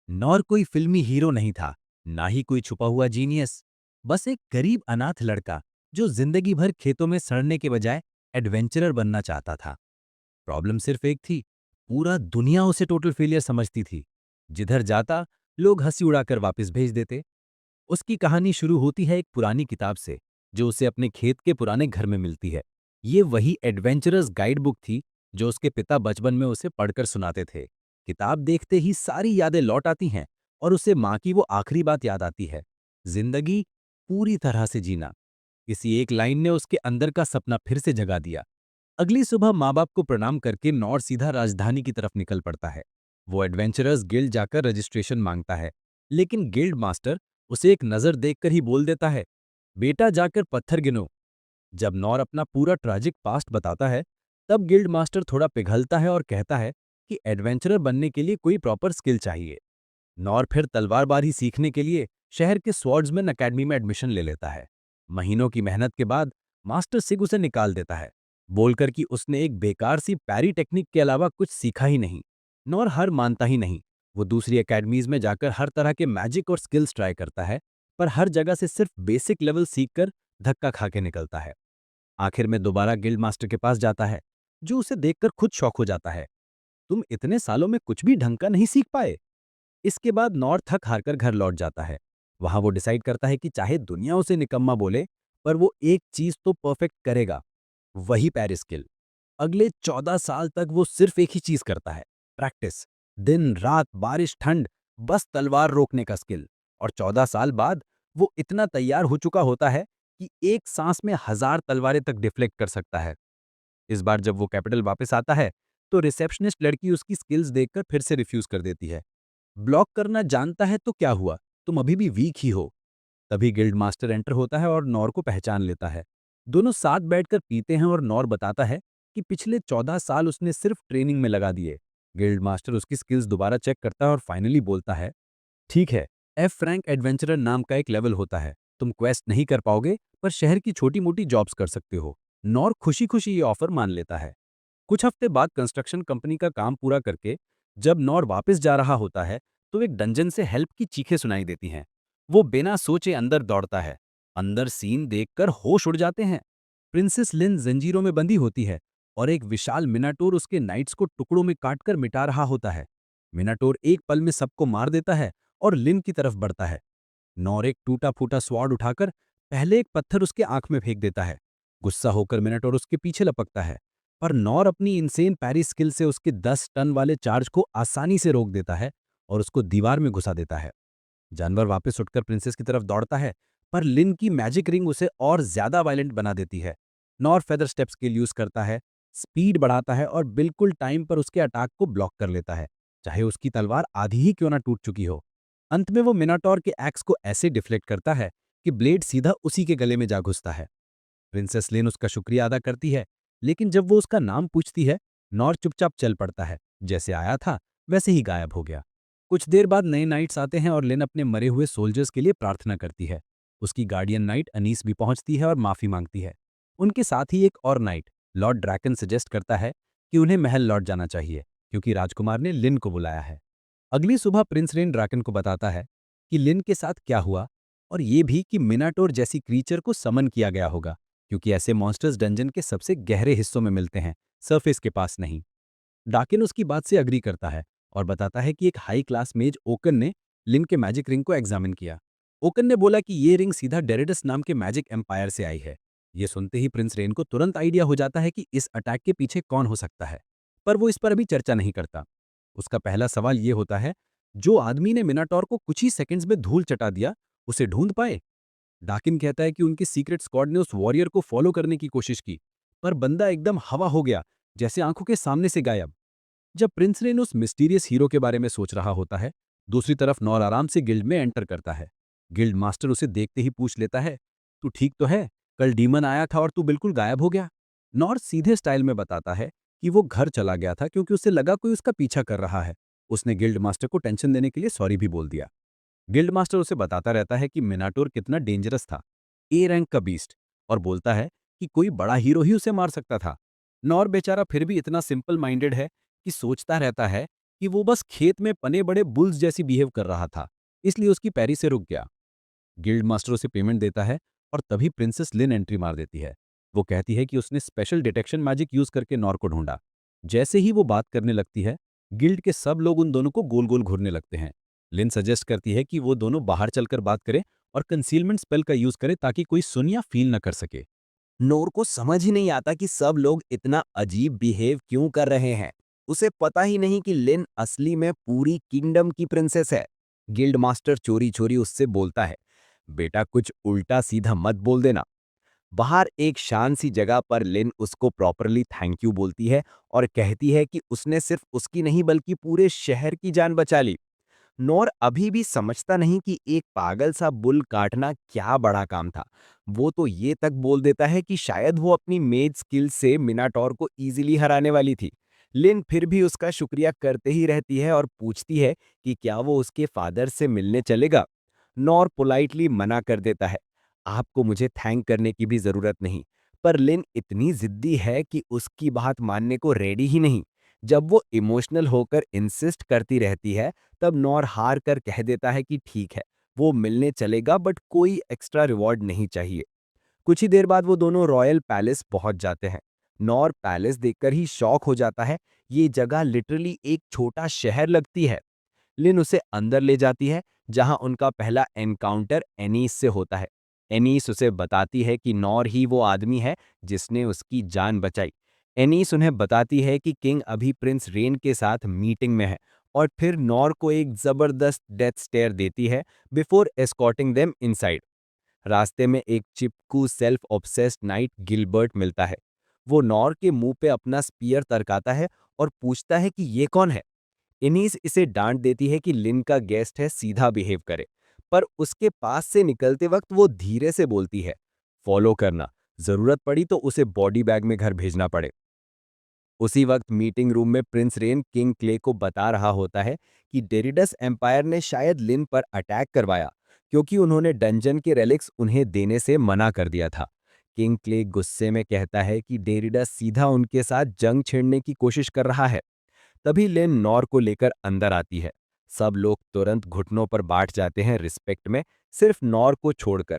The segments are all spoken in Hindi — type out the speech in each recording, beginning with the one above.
नॉर कोई फिल्मी हीरो नहीं था, ना ही कोई छुपा हुआ जीनियस। बस एक गरीब अनाथ लड़का जो जिंदगी भर खेतों में सड़ने के बजाय एडवेंचरर बनना चाहता था। प्रॉब्लम सिर्फ एक थी, पूरा दुनिया उसे टोटल फेलियर समझती थी। जिधर जाता, लोग हंसी उड़ाकर वापस भेज देते। उसकी कहानी शुरू होती है एक पुरानी किताब से, जो उसे अपने खेत के पुराने घर में मिलती है। ये वही एडवेंचरस गाइड बुक थी जो उसके पिता बचपन में उसे पढ़कर सुनाते थे। किताब देखते ही सारी यादें लौट आती हैं और उसे माँ की वो आखिरी बात याद आती है, जिंदगी पूरी तरह से जीना। इसी एक लाइन ने उसके अंदर का सपना फिर से जगा दिया। अगली सुबह माँ बाप को प्रणाम करके नॉर सीधा राजधानी की तरफ निकल पड़ता है। वो एडवेंचरर्स गिल्ड जाकर रजिस्ट्रेशन मांगता है, लेकिन गिल्ड मास्टर उसे एक नजर देखकर ही बोल देता है, बेटा जाकर पत्थर गिनो। जब नॉर अपना पूरा ट्रैजिक पास्ट बताता है, तब गिल्ड मास्टर थोड़ा पिघलता है और कहता है कि एडवेंचरर बनने के लिए कोई प्रॉपर स्किल चाहिए। नॉर फिर तलवारबाजी सीखने के लिए शहर के स्वॉर्ड्समैन अकेडमी में एडमिशन ले लेता है। महीनों की मेहनत के बाद मास्टर सिग उसे निकाल देता है, बोलकर कि उसने एक बेकार सी पैरी टेक्निक के अलावा कुछ सीखा ही नहीं। नॉर हार मानता ही नहीं। वो दूसरी एकेडमीज में जाकर हर तरह के मैजिक और स्किल्स ट्राई करता है, पर हर जगह से सिर्फ बेसिक लेवल सीखकर धक्का खा के निकलता है। आखिर में दोबारा गिल्ड मास्टर के पास जाता है, जो उसे देखकर खुद शॉक हो जाता है। तुम इतने सालों में कुछ भी ढंग का नहीं सीख पाए। इसके बाद नॉर थक हारकर घर लौट जाता है। वहां वो डिसाइड करता है कि चाहे दुनिया उसे निकम्मा बोले, पर वो एक चीज तो परफेक्ट करेगा, वही पेरिस स्किल। अगले 14 साल तक वो सिर्फ एक ही चीज करता है, प्रैक्टिस। दिन रात बारिश ठंड, बस तलवार रोकने का स्किल। और 14 साल बाद वो इतना तैयार हो चुका होता है कि एक सांस में 1000 तलवारें तक डिफ्लेक्ट कर सकता है। इस बार जब वो कैपिटल वापस आता है, तो रिसेप्शनिस्ट लड़की उसकी स्किल्स देखकर फिर से रिफ्यूज कर देती है। ब्लॉक करना जानता है तो क्या हुआ, तुम अभी भी वीक ही हो। तभी गिल्ड मास्टर एंटर होता है और नॉर को पहचान लेता है। दोनों साथ बैठकर पीते हैं और नॉर बताता है कि पिछले 14 साल उसने सिर्फ ट्रेनिंग में लगा दिए। गिल्ड मास्टर उसकी स्किल्स दोबारा चेक करता है और फाइनली बोलता है, ठीक है, एफ फ्रैंक एडवेंचरर नाम का एक लेवल होता है। तुम क्वेस्ट नहीं कर पाओगे, पर शहर की छोटी मोटी जॉब्स कर सकते हो। नॉर खुशी खुशी ये ऑफर मान लेता है। कुछ हफ्ते बाद कंस्ट्रक्शन कंपनी का काम पूरा करके जब नॉर वापस जा रहा होता है, तो एक डंजन से हेल्प की चीखें सुनाई देती हैं। वो बिना सोचे अंदर दौड़ता है। अंदर सीन देखकर होश उड़ जाते हैं। प्रिंसेस लिन जंजीरों में बंधी होती है और एक विशाल मिनाटोर उसके नाइट्स को टुकड़ों में काटकर मिटा रहा होता है। मिनाटोर एक पल में सबको मार देता है और लिन की तरफ बढ़ता है। नॉर एक टूटा फूटा स्वॉर्ड उठाकर पहले एक पत्थर उसके आंख में फेंक देता है। गुस्सा होकर मिनाटोर उसके पीछे लपकता है, पर नॉर अपनी इनसेन पैरी स्किल से उसके 10 टन वाले चार्ज को आसानी से रोक देता है और उसको दीवार में घुसा देता है। जानवर वापस उठकर प्रिंसेस की तरफ दौड़ता है, पर लिन की मैजिक रिंग उसे और ज्यादा वायलेंट बना देती है। Nor feather step skill use करता है, स्पीड बढ़ाता है और बिल्कुल टाइम पर उसके अटैक को ब्लॉक कर लेता है, चाहे उसकी तलवार आधी ही क्यों ना टूट चुकी हो। अंत में वो मिनाटोर के एक्स को ऐसे डिफ्लेक्ट करता है कि ब्लेड सीधा उसी के गले में जा घुसता है। प्रिंसेस लिन उसका शुक्रिया अदा करती है, लेकिन जब वो उसका नाम पूछती है, नॉर चुपचाप चल पड़ता है। जैसे आया था वैसे ही गायब हो गया। कुछ देर बाद नए नाइट्स आते हैं और लिन अपने मरे हुए सोल्जर्स के लिए प्रार्थना करती है। उसकी गार्डियन नाइट अनीस भी पहुंचती है और माफी मांगती है। उनके साथ ही एक और नाइट, लॉर्ड ड्रैकन, सजेस्ट करता है कि उन्हें महल लौट जाना चाहिए, क्योंकि राजकुमार ने लिन को बुलाया है। अगली सुबह प्रिंस रेन ड्रैकन को बताता है कि लिन के साथ क्या हुआ, और ये भी कि मिनाटोर जैसी क्रीचर को समन किया गया होगा, क्योंकि ऐसे मॉन्स्टर्स डंजन के सबसे गहरे हिस्सों में मिलते हैं, सरफेस के पास नहीं। डाकिन उसकी बात से अग्री करता है और बताता है कि एक हाई क्लास मेज ओकन ने लिन के मैजिक रिंग को एग्जामिन किया। ओकन ने बोला कि ये रिंग सीधा डेरिडस नाम के मैजिक एम्पायर से आई है। ये सुनते ही प्रिंस रेन को तुरंत आइडिया हो जाता है कि इस अटैक के पीछे कौन हो सकता है, पर वो इस पर अभी चर्चा नहीं करता। उसका पहला सवाल ये होता है, जो आदमी ने मिनाटोर को कुछ ही सेकंड्स में धूल चटा दिया, उसे ढूंढ पाए? डाकिन कहता है कि उनकी सीक्रेट स्क्वाड ने उस वॉरियर को फॉलो करने की कोशिश की, पर बंदा एकदम हवा हो गया, जैसे आंखों के सामने से गायब। जब प्रिंस रेन उस मिस्टीरियस हीरो के बारे में सोच रहा होता है, दूसरी तरफ नॉर आराम से गिल्ड में एंटर करता है। गिल्ड मास्टर उसे देखते ही पूछ लेता है, तू ठीक तो है? कल डीमन आया था और तू बिल्कुल गायब हो गया। नॉर सीधे स्टाइल में बताता है कि वो घर चला गया था क्योंकि उसे लगा कोई उसका पीछा कर रहा है। उसने गिल्ड मास्टर को टेंशन देने के लिए सॉरी भी बोल दिया। गिल्ड मास्टर उसे बताता रहता है कि मिनाटोर कितना डेंजरस था, ए रैंक का बीस्ट, और बोलता है कि कोई बड़ा हीरो ही उसे मार सकता था। नॉर बेचारा फिर भी इतना सिंपल माइंडेड है कि सोचता रहता है कि वो बस खेत में पने बड़े बुल्स जैसी बिहेव कर रहा था, इसलिए उसकी पैरी से रुक गया। गिल्ड मास्टर उसे पेमेंट देता है और तभी प्रिंसेस लिन एंट्री मार देती है। वो कहती है कि उसने स्पेशल डिटेक्शन मैजिक यूज करके नॉर को ढूंढा। जैसे ही वो बात करने लगती है, गिल्ड के सब लोग उन दोनों को गोल गोल घूरने लगते हैं। लिन सजेस्ट करती है कि वो दोनों बाहर चलकर बात करें और कंसीलमेंट स्पेल का यूज करें ताकि कोई सुन या फील न कर सके। नोर को समझ ही नहीं आता कि सब लोग इतना अजीब बिहेव क्यों कर रहे हैं। उसे पता ही नहीं कि लिन असली में पूरी किंगडम की प्रिंसेस है। गिल्ड मास्टर चोरी चोरी उससे बोलता है, बेटा कुछ उल्टा सीधा मत बोल देना। बाहर एक शांत सी जगह पर लिन उसको प्रॉपरली थैंक यू बोलती है और कहती है कि उसने सिर्फ उसकी नहीं बल्कि पूरे शहर की जान बचा ली। नॉर अभी भी समझता नहीं कि एक पागल सा बुल काटना क्या बड़ा काम था। वो तो ये तक बोल देता है कि शायद वो अपनी मेज स्किल से मिनाटोर को इजीली हराने वाली थी। लिन फिर भी उसका शुक्रिया करते ही रहती है और पूछती है कि क्या वो उसके फादर से मिलने चलेगा। नॉर पोलाइटली मना कर देता है, आपको मुझे थैंक करने की भी जरूरत नहीं। पर लिन इतनी जिद्दी है कि उसकी बात मानने को रेडी ही नहीं। जब वो इमोशनल होकर इंसिस्ट करती रहती है, तब नॉर हार कर कह देता है कि ठीक है, वो मिलने चलेगा बट कोई एक्स्ट्रा रिवॉर्ड नहीं चाहिए। कुछ ही देर बाद वो दोनों रॉयल पैलेस पहुंच जाते हैं। नॉर पैलेस देखकर ही शॉक हो जाता है। ये जगह लिटरली एक छोटा शहर लगती है। लिन उसे अंदर ले जाती है, जहां उनका पहला एनकाउंटर एनीस से होता है। एनीस उसे बताती है कि नॉर ही वो आदमी है जिसने उसकी जान बचाई। एनीस उन्हें बताती है कि किंग अभी प्रिंस रेन के साथ मीटिंग में है और फिर नॉर को एक जबरदस्त डेथ स्टेयर देती है बिफोर एस्कॉर्टिंग देम इनसाइड। रास्ते में एक चिपकू सेल्फ ऑब्सेस्ड नाइट गिलबर्ट मिलता है। वो नॉर के मुंह पे अपना स्पीयर तरकाता है और पूछता है कि ये कौन है। इनीस इसे डांट देती है कि लिन का गेस्ट है, सीधा बिहेव करे। पर उसके पास से निकलते वक्त वो धीरे से बोलती है, फॉलो करना, जरूरत पड़ी तो उसे बॉडी बैग में घर भेजना पड़े। उसी वक्त मीटिंग रूम में प्रिंस रेन किंग क्ले को बता रहा होता है कि डेरिडस एम्पायर ने शायद लिन पर अटैक करवाया क्योंकि उन्होंने डंजन के रेलिक्स उन्हें देने से मना कर दिया था। किंग क्ले गुस्से में कहता है कि डेरिडस सीधा उनके साथ जंग छेड़ने की कोशिश कर रहा है। तभी लिन नॉर को लेकर अंदर आती है। सब लोग तुरंत घुटनों पर बैठ जाते हैं रिस्पेक्ट में, सिर्फ नॉर को छोड़कर।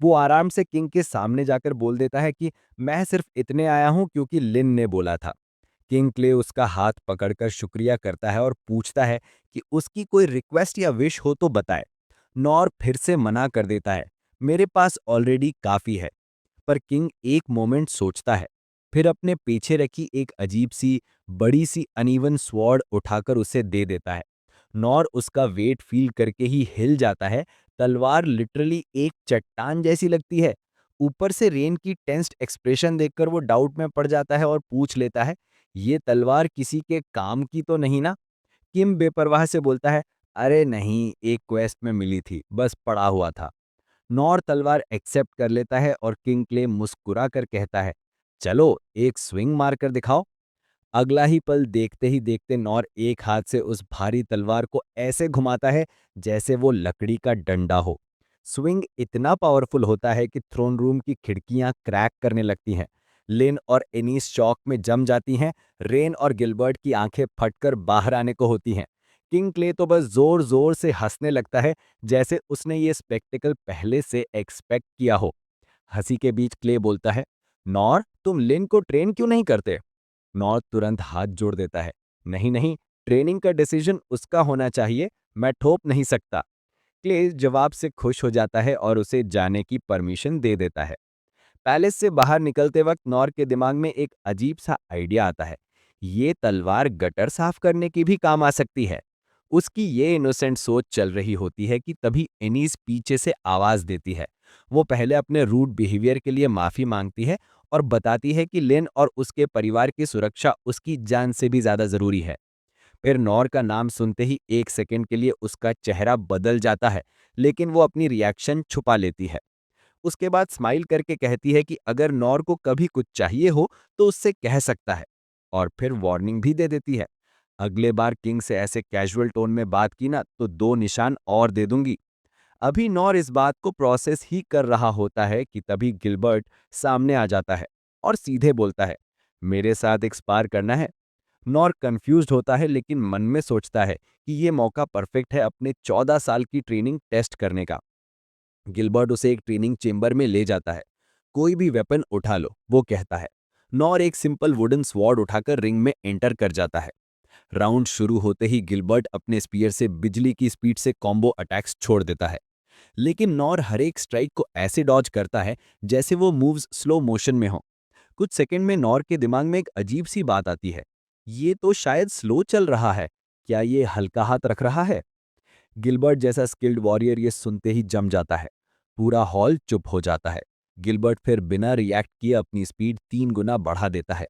वो आराम से किंग के सामने जाकर बोल देता है कि मैं सिर्फ इतने आया हूं क्योंकि लिन ने बोला था। किंग क्ले उसका हाथ पकड़कर शुक्रिया करता है और पूछता है कि उसकी कोई रिक्वेस्ट या विश हो तो बताए। नॉर फिर से मना कर देता है, मेरे पास ऑलरेडी काफी है। पर किंग एक मोमेंट सोचता है, फिर अपने पीछे रखी एक अजीब सी बड़ी सी अनइवन स्वॉर्ड उठाकर उसे दे देता है। नॉर उसका वेट फील करके ही हिल जाता है। तलवार लिटरली एक चट्टान जैसी लगती है। ऊपर से रेन की टेंस्ड एक्सप्रेशन देखकर वो डाउट में पड़ जाता है और पूछ लेता है, ये तलवार किसी के काम की तो नहीं ना? किम बेपरवाह से बोलता है, अरे नहीं, एक क्वेस्ट में मिली थी, बस पड़ा हुआ था। नॉर तलवार एक्सेप्ट कर लेता है और किंग क्ले मुस्कुरा कर कहता है, चलो एक स्विंग मार कर दिखाओ। अगला ही पल देखते ही देखते नॉर एक हाथ से उस भारी तलवार को ऐसे घुमाता है जैसे वो लकड़ी का डंडा हो। स्विंग इतना पावरफुल होता है कि थ्रोन रूम की खिड़कियां क्रैक करने लगती हैं। लिन और एनीस शॉक में जम जाती हैं। रेन और गिलबर्ट की आंखें फटकर बाहर आने को होती हैं। किंग क्ले तो बस जोर जोर से हंसने लगता है, जैसे उसने ये स्पेक्टिकल पहले से एक्सपेक्ट किया हो। हंसी के बीच क्ले बोलता है, नॉर तुम लिन को ट्रेन क्यों नहीं करते? नॉर्थ तुरंत हाथ जोड़ देता है, नहीं नहीं, ट्रेनिंग का डिसीजन उसका होना चाहिए, मैं थोप नहीं सकता। क्ले जवाब से खुश हो जाता है और उसे जाने की परमिशन दे देता है। पैलेस से बाहर निकलते वक्त नॉर के दिमाग में एक अजीब सा आइडिया आता है। ये तलवार गटर साफ करने की भी काम आ सकती है। उसकी ये इनोसेंट सोच चल रही होती है कि तभी एनीस पीछे से आवाज देती है। वो पहले अपने रूड बिहेवियर के लिए माफी मांगती है और बताती है कि लिन और उसके परिवार की सुरक्षा उसकी जान से भी ज्यादा जरूरी है। फिर नॉर का नाम सुनते ही एक सेकंड के लिए उसका चेहरा बदल जाता है, लेकिन वो अपनी रिएक्शन छुपा लेती है। उसके बाद स्माइल करके कहती है कि अगर नॉर को कभी कुछ चाहिए हो तो उससे कह सकता है, और फिर वार्निंग भी दे देती है, अगले बार किंग से ऐसे कैजुअल टोन में बात की ना तो 2 निशान और दे दूंगी। अभी नॉर इस बात को प्रोसेस ही कर रहा होता है कि तभी गिलबर्ट सामने आ जाता है और सीधे बोलता है, मेरे साथ एक्सपायर करना है? नॉर कंफ्यूज्ड होता है लेकिन मन में सोचता है कि ये मौका परफेक्ट है अपने 14 साल की ट्रेनिंग टेस्ट करने का। गिलबर्ट उसे एक ट्रेनिंग चेंबर में ले जाता है। कोई भी वेपन उठा लो, वो कहता है। नॉर एक सिंपल वुडन स्वॉर्ड उठाकर रिंग में एंटर कर जाता है। राउंड शुरू होते ही गिलबर्ट अपने स्पीयर से बिजली की स्पीड से कॉम्बो अटैक्स छोड़ देता है। लेकिन नॉर हर एक स्ट्राइक को ऐसे डॉज करता है जैसे वो मूव्स स्लो मोशन में हो। कुछ सेकंड में नॉर के दिमाग में एक अजीब सी बात आती है। ये तो शायद स्लो चल रहा है। क्या ये हल्का हाथ रख रहा है? गिलबर्ट जैसा स्किल्ड वॉरियर ये सुनते ही जम जाता है। पूरा हॉल चुप हो जाता है। गिलबर्ट फिर बिना रिएक्ट किए अपनी स्पीड 3 गुना बढ़ा देता है।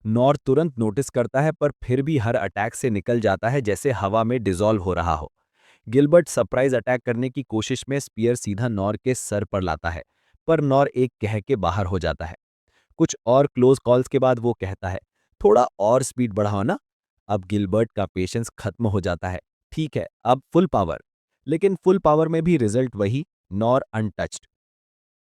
नॉर तुरंत नोटिस करता है पर फिर भी हर अटैक से निकल जाता है जैसे हवा में डिसॉल्व हो रहा हो। गिलबर्ट सरप्राइज अटैक करने की कोशिश में स्पीयर सीधा नॉर के सर पर लाता है, पर नॉर एक कह के बाहर हो जाता है। कुछ और क्लोज कॉल्स के बाद वो कहता है, थोड़ा और स्पीड बढ़ाओ ना। अब गिलबर्ट का पेशेंस खत्म हो जाता है। ठीक है, अब फुल पावर। लेकिन फुल पावर में भी रिजल्ट वही, नॉर अनटच्ड।